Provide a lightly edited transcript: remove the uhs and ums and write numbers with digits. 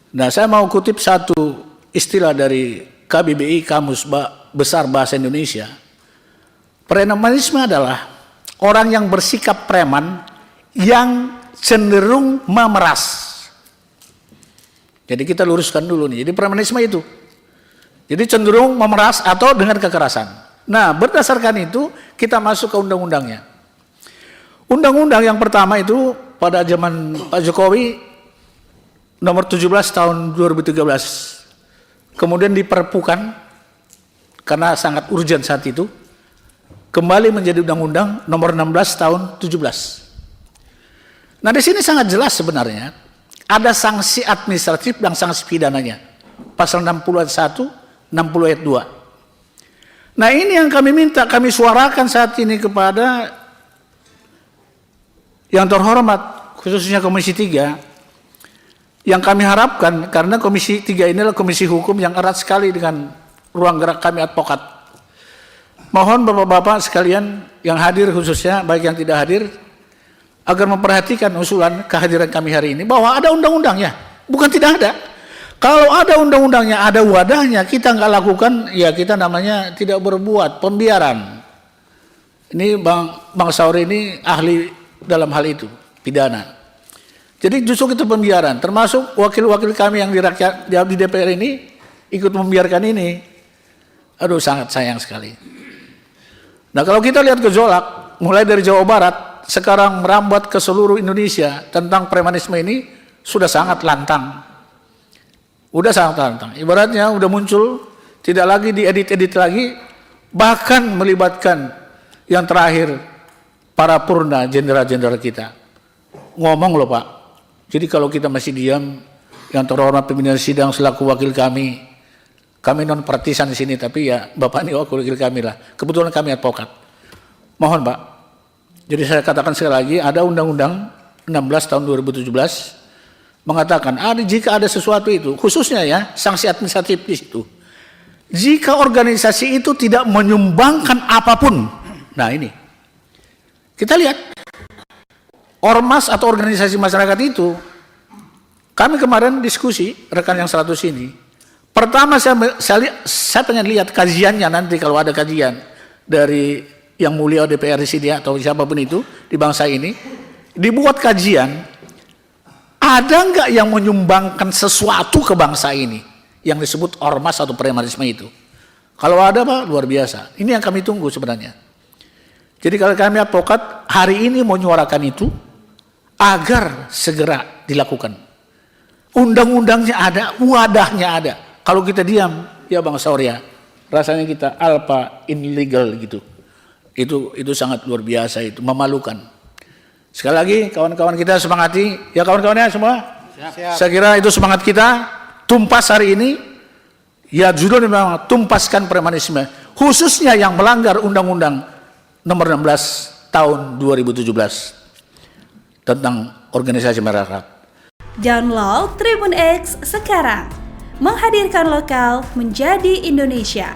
Nah, saya mau kutip satu istilah dari KBBI, Kamus Besar Bahasa Indonesia. Premanisme adalah orang yang bersikap preman yang cenderung memeras. Jadi kita luruskan dulu nih. Jadi premanisme itu. Jadi cenderung memeras atau dengan kekerasan. Nah, berdasarkan itu kita masuk ke undang-undangnya. Undang-undang yang pertama itu pada zaman Pak Jokowi nomor 17 tahun 2013. Kemudian diperpukan karena sangat urgent saat itu. Kembali menjadi undang-undang nomor 16 tahun 17. Nah, di sini sangat jelas sebenarnya ada sanksi administratif dan sanksi pidananya. Pasal 60 ayat 1, 60 ayat 2. Nah, ini yang kami minta, kami suarakan saat ini kepada yang terhormat, khususnya Komisi 3, yang kami harapkan, karena Komisi 3 ini adalah komisi hukum yang erat sekali dengan ruang gerak kami advokat. Mohon Bapak-Bapak sekalian yang hadir khususnya, baik yang tidak hadir, agar memperhatikan usulan kehadiran kami hari ini, bahwa ada undang-undangnya, bukan tidak ada. Kalau ada undang-undangnya, ada wadahnya, kita nggak lakukan, ya kita namanya tidak berbuat, pembiaran. Ini Bang Sauri ini ahli dalam hal itu, pidana. Jadi justru itu pembiaran, termasuk wakil-wakil kami yang di DPR ini ikut membiarkan ini. Aduh, sangat sayang sekali. Nah, kalau kita lihat gejolak, mulai dari Jawa Barat, sekarang merambat ke seluruh Indonesia tentang premanisme ini sudah sangat lantang. Udah sangat lantang. Ibaratnya udah muncul, tidak lagi diedit-edit lagi, bahkan melibatkan yang terakhir para purna jenderal-jenderal kita. Ngomong loh Pak. Jadi kalau kita masih diam, yang terhormat pimpinan sidang selaku wakil kami non partisan di sini, tapi ya Bapak ini wakil kami lah. Kebetulan kami advokat. Mohon Pak. Jadi saya katakan sekali lagi, ada Undang-Undang 16 tahun 2017 mengatakan, jika ada sesuatu itu, khususnya ya, sanksi administratif di situ. Jika organisasi itu tidak menyumbangkan apapun, nah ini, kita lihat, ormas atau organisasi masyarakat itu, kami kemarin diskusi, rekan yang 100 ini, pertama saya pengen lihat kajiannya nanti kalau ada kajian dari yang mulia DPR di sini atau siapapun itu di bangsa ini, dibuat kajian, ada nggak yang menyumbangkan sesuatu ke bangsa ini yang disebut ormas atau premanisme itu? Kalau ada Pak, luar biasa. Ini yang kami tunggu sebenarnya. Jadi kalau kami advokat hari ini mau menyuarakan itu agar segera dilakukan. Undang-undangnya ada, wadahnya ada. Kalau kita diam, ya Bang Saurya, rasanya kita alpha illegal gitu. Itu sangat luar biasa, itu memalukan. Sekali lagi kawan-kawan kita semangati, ya kawan-kawannya semua. Siap. Saya kira itu semangat kita, tumpas hari ini. Ya judulnya memang tumpaskan premanisme, khususnya yang melanggar Undang-Undang nomor 16 tahun 2017 tentang organisasi masyarakat. Download Tribun X sekarang, menghadirkan lokal menjadi Indonesia.